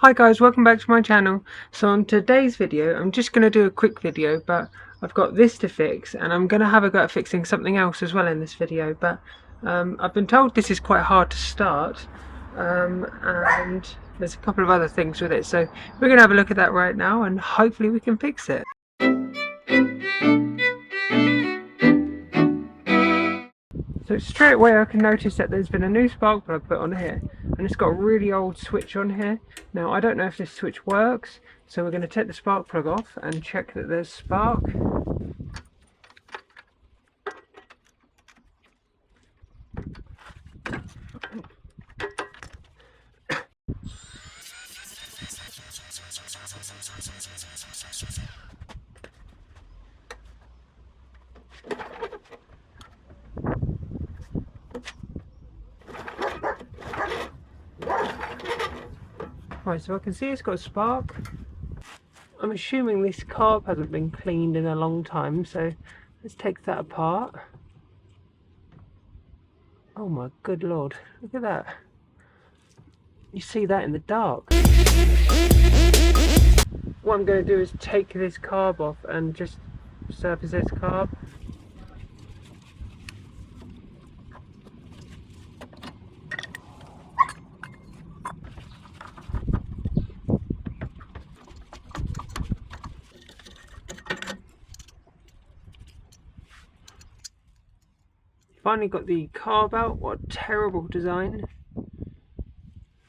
Hi guys, welcome back to my channel. So on today's video, I'm just going to do a quick video, but I've got this to fix and I'm going to have a go at fixing something else as well in this video. But I've been told this is quite hard to start and there's a couple of other things with it. So we're going to have a look at that right now and hopefully we can fix it. So straight away I can notice that there's been a new spark plug put on here and it's got a really old switch on here. Now I don't know if this switch works, so we're going to take the spark plug off and check that there's spark. Right, so I can see it's got a spark. I'm assuming this carb hasn't been cleaned in a long time, so let's take that apart. Oh my good lord, look at that. You see that in the dark. What I'm going to do is take this carb off and just surface this carb. Finally got the carb out. What a terrible design.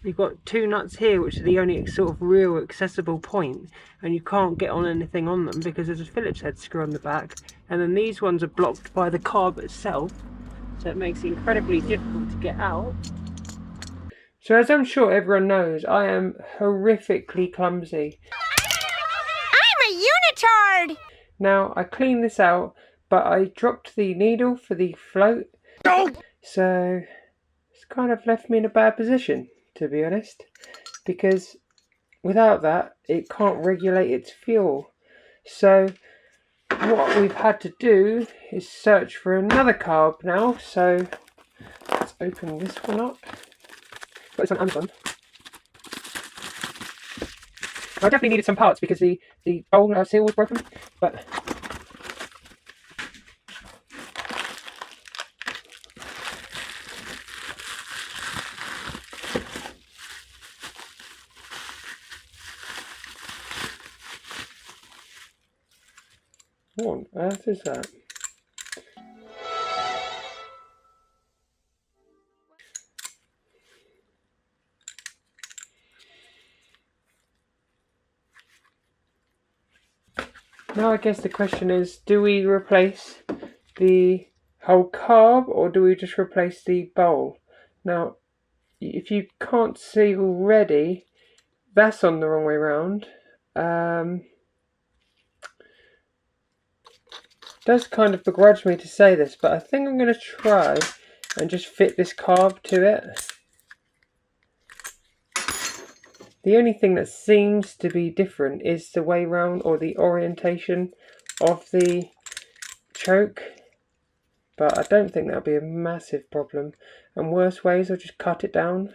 You've got two nuts here which are the only sort of real accessible point, and you can't get on anything on them because there's a Phillips head screw on the back, and then these ones are blocked by the carb itself, so it makes it incredibly difficult to get out. So as I'm sure everyone knows, I am horrifically clumsy. I'm a unitard! Now I cleaned this out, but I dropped the needle for the float, so it's kind of left me in a bad position, to be honest, because without that it can't regulate its fuel. So what we've had to do is search for another carb now. So let's open this one up. Got this on Amazon. I definitely needed some parts because the bowl seal was broken, but what on earth is that? Now I guess the question is, do we replace the whole carb or do we just replace the bowl? Now, if you can't see already, that's on the wrong way around. Does kind of begrudge me to say this, but I think I'm going to try and just fit this carb to it. The only thing that seems to be different is the way round or the orientation of the choke, but I don't think that'll be a massive problem, and worst ways I'll just cut it down.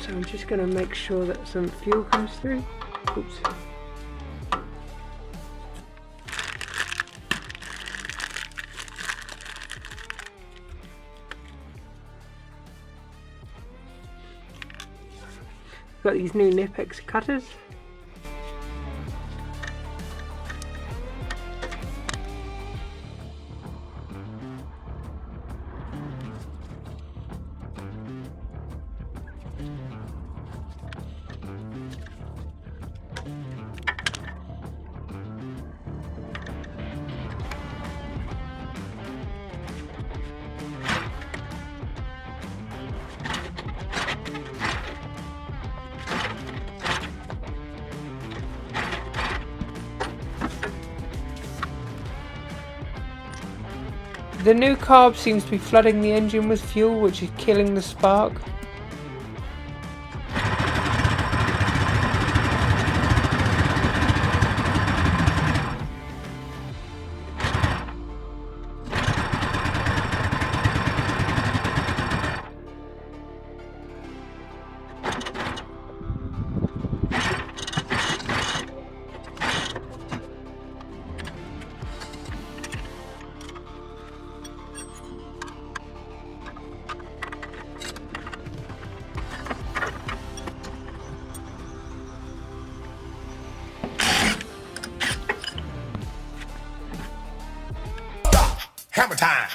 So I'm just going to make sure that some fuel comes through. Oops. Got these new knipex cutters. The new carb seems to be flooding the engine with fuel, which is killing the spark. Hammer time!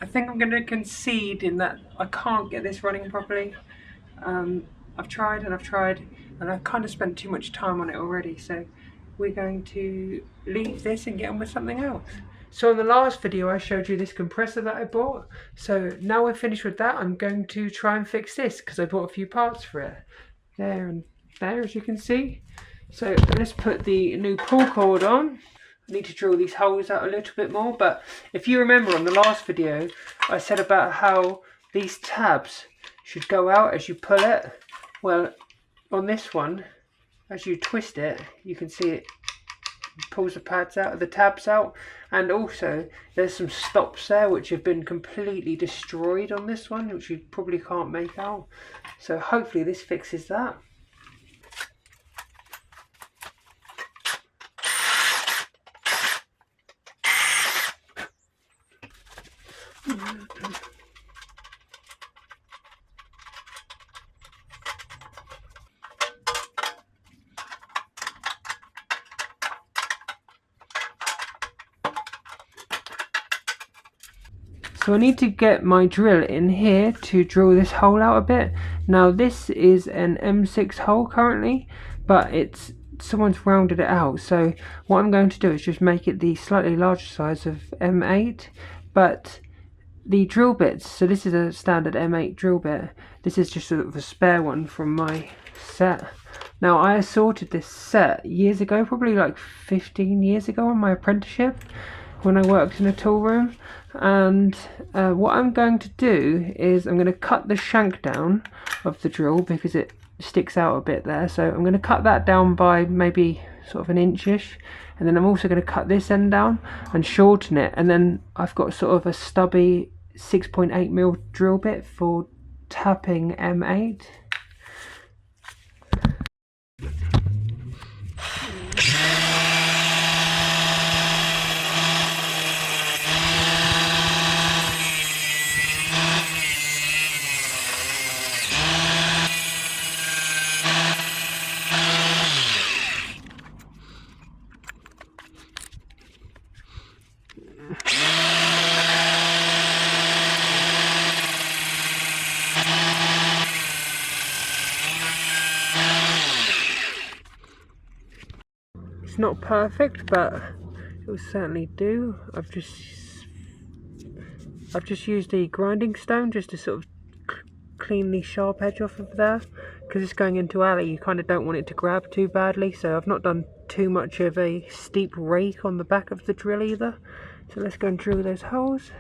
I think I'm going to concede in that I can't get this running properly. I've tried and I've tried, and I've kind of spent too much time on it already, so we're going to leave this and get on with something else. So in the last video I showed you this compressor that I bought, so now we're finished with that. I'm going to try and fix this because I bought a few parts for it. There and there, as you can see. So let's put the new pull cord on. I need to drill these holes out a little bit more, but if you remember on the last video I said about how these tabs should go out as you pull it. Well, on this one, as you twist it, you can see it pulls the pads out, the tabs out, and also there's some stops there which have been completely destroyed on this one, which you probably can't make out. So hopefully this fixes that. So I need to get my drill in here to drill this hole out a bit. Now this is an M6 hole currently, but someone's rounded it out. So what I'm going to do is just make it the slightly larger size of M8, but the drill bits, so this is a standard M8 drill bit. This is just sort of a spare one from my set. Now I assorted this set years ago, probably like 15 years ago on my apprenticeship when I worked in a tool room, and what I'm going to do is I'm going to cut the shank down of the drill because it sticks out a bit there, so I'm going to cut that down by maybe sort of an inchish, and then I'm also going to cut this end down and shorten it, and then I've got sort of a stubby 6.8mm drill bit for tapping M8. It's not perfect, but it will certainly do. I've just used a grinding stone just to sort of clean the sharp edge off of there, because it's going into alley. You kind of don't want it to grab too badly, so I've not done too much of a steep rake on the back of the drill either. So let's go and drill those holes.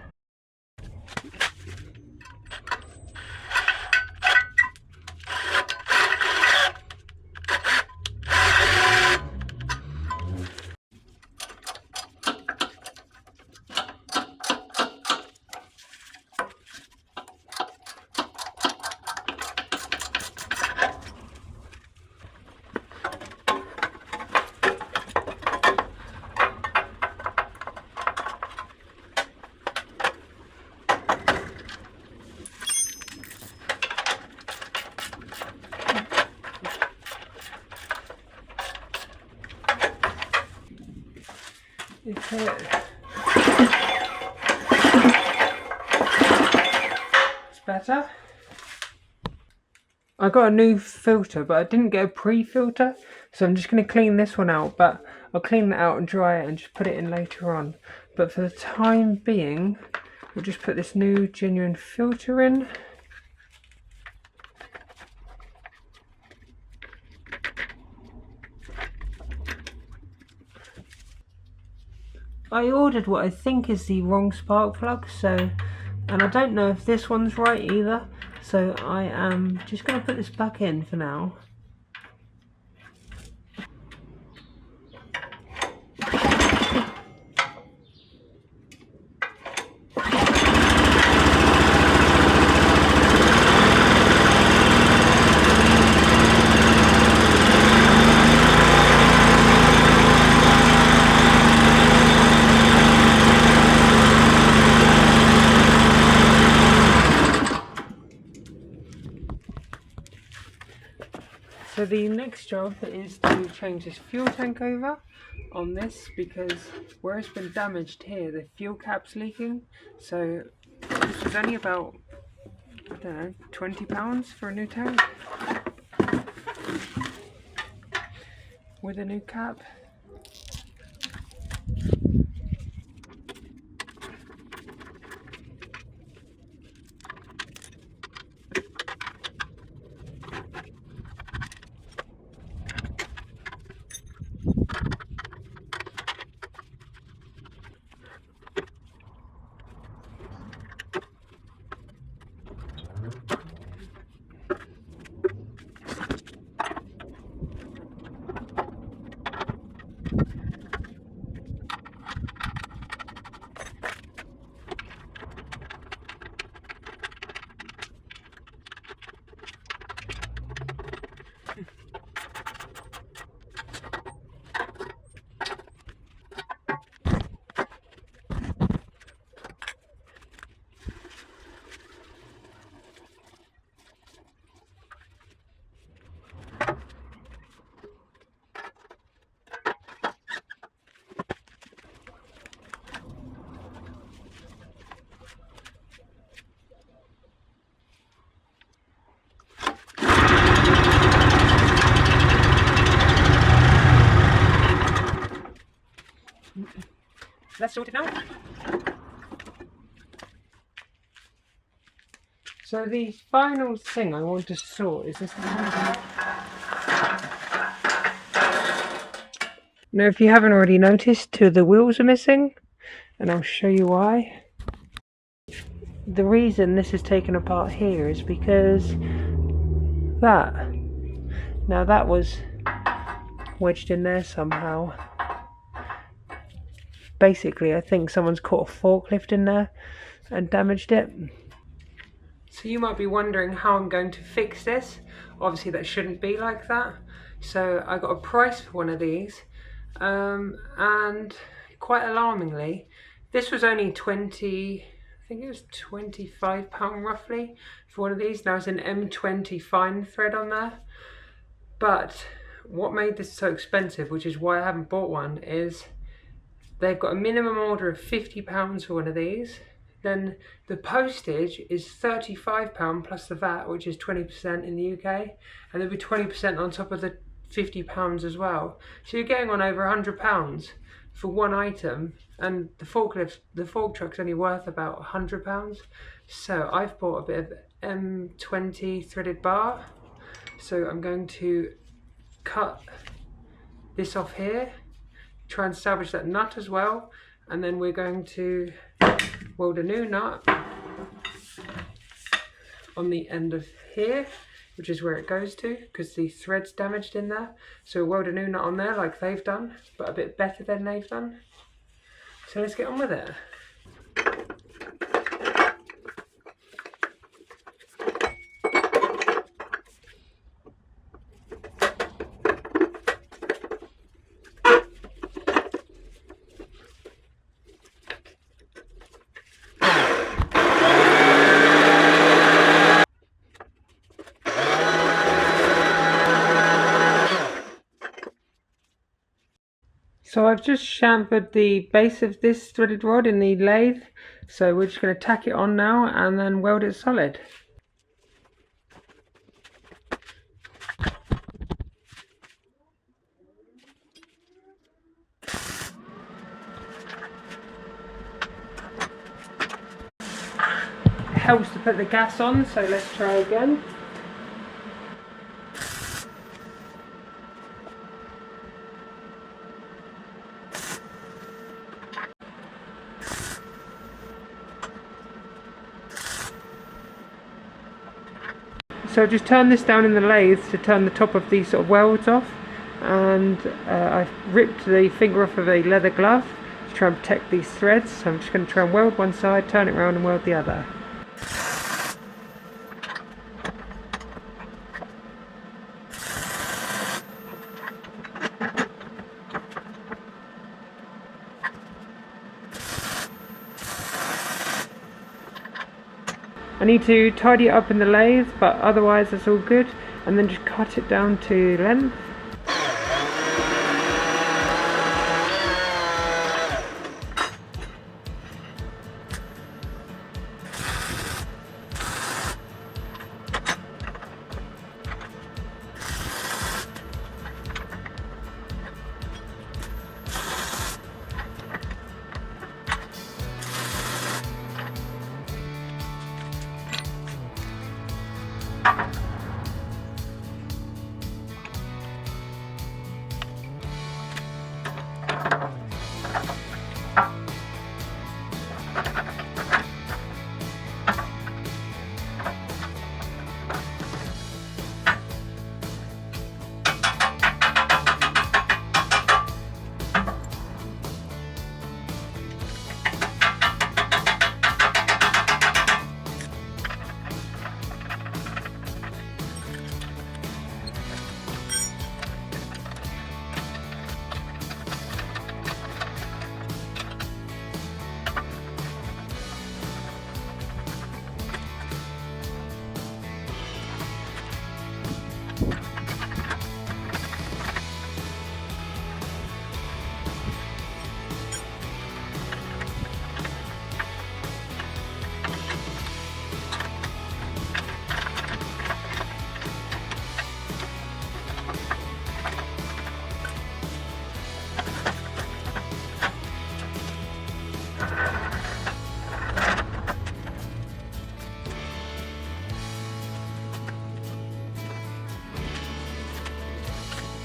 It's better. I got a new filter, but I didn't get a pre-filter, so I'm just going to clean this one out, but I'll clean that out and dry it and just put it in later on. But for the time being, we'll just put this new genuine filter in. I ordered what I think is the wrong spark plug, and I don't know if this one's right either, so I am just going to put this back in for now. So the next job is to change this fuel tank over on this, because where it's been damaged here, the fuel cap's leaking. So this was only about, I don't know, £20 for a new tank with a new cap. That's sorted now. So the final thing I want to sort is this. Now, if you haven't already noticed, two of the wheels are missing, and I'll show you why. The reason this is taken apart here is because that was wedged in there somehow. Basically, I think someone's caught a forklift in there and damaged it. So you might be wondering how I'm going to fix this. Obviously that shouldn't be like that. So I got a price for one of these, and quite alarmingly, this was only I think it was £25 roughly for one of these. Now it's an M20 fine thread on there. But what made this so expensive, which is why I haven't bought one, is they've got a minimum order of £50 for one of these. Then the postage is £35 plus the VAT, which is 20% in the UK, and there'll be 20% on top of the £50 as well. So you're getting on over £100 for one item, and the fork truck's only worth about £100. So I've bought a bit of M20 threaded bar. So I'm going to cut this off here, try and salvage that nut as well, and then we're going to weld a new nut on the end of here, which is where it goes to, because the thread's damaged in there. So we'll weld a new nut on there like they've done, but a bit better than they've done. So let's get on with it. So I've just chamfered the base of this threaded rod in the lathe, so we're just going to tack it on now and then weld it solid. It helps to put the gas on, so let's try again. So just turn this down in the lathe to turn the top of these sort of welds off, and I've ripped the finger off of a leather glove to try and protect these threads. So I'm just going to try and weld one side, turn it around and weld the other. I need to tidy it up in the lathe, but otherwise that's all good, and then just cut it down to length.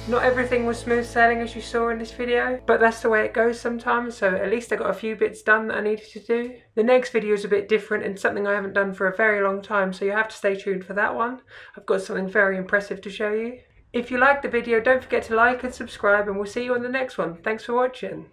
Not everything was smooth sailing as you saw in this video, but that's the way it goes sometimes, so at least I got a few bits done that I needed to do. The next video is a bit different and something I haven't done for a very long time, so you have to stay tuned for that one. I've got something very impressive to show you. If you liked the video, don't forget to like and subscribe, and we'll see you on the next one. Thanks for watching.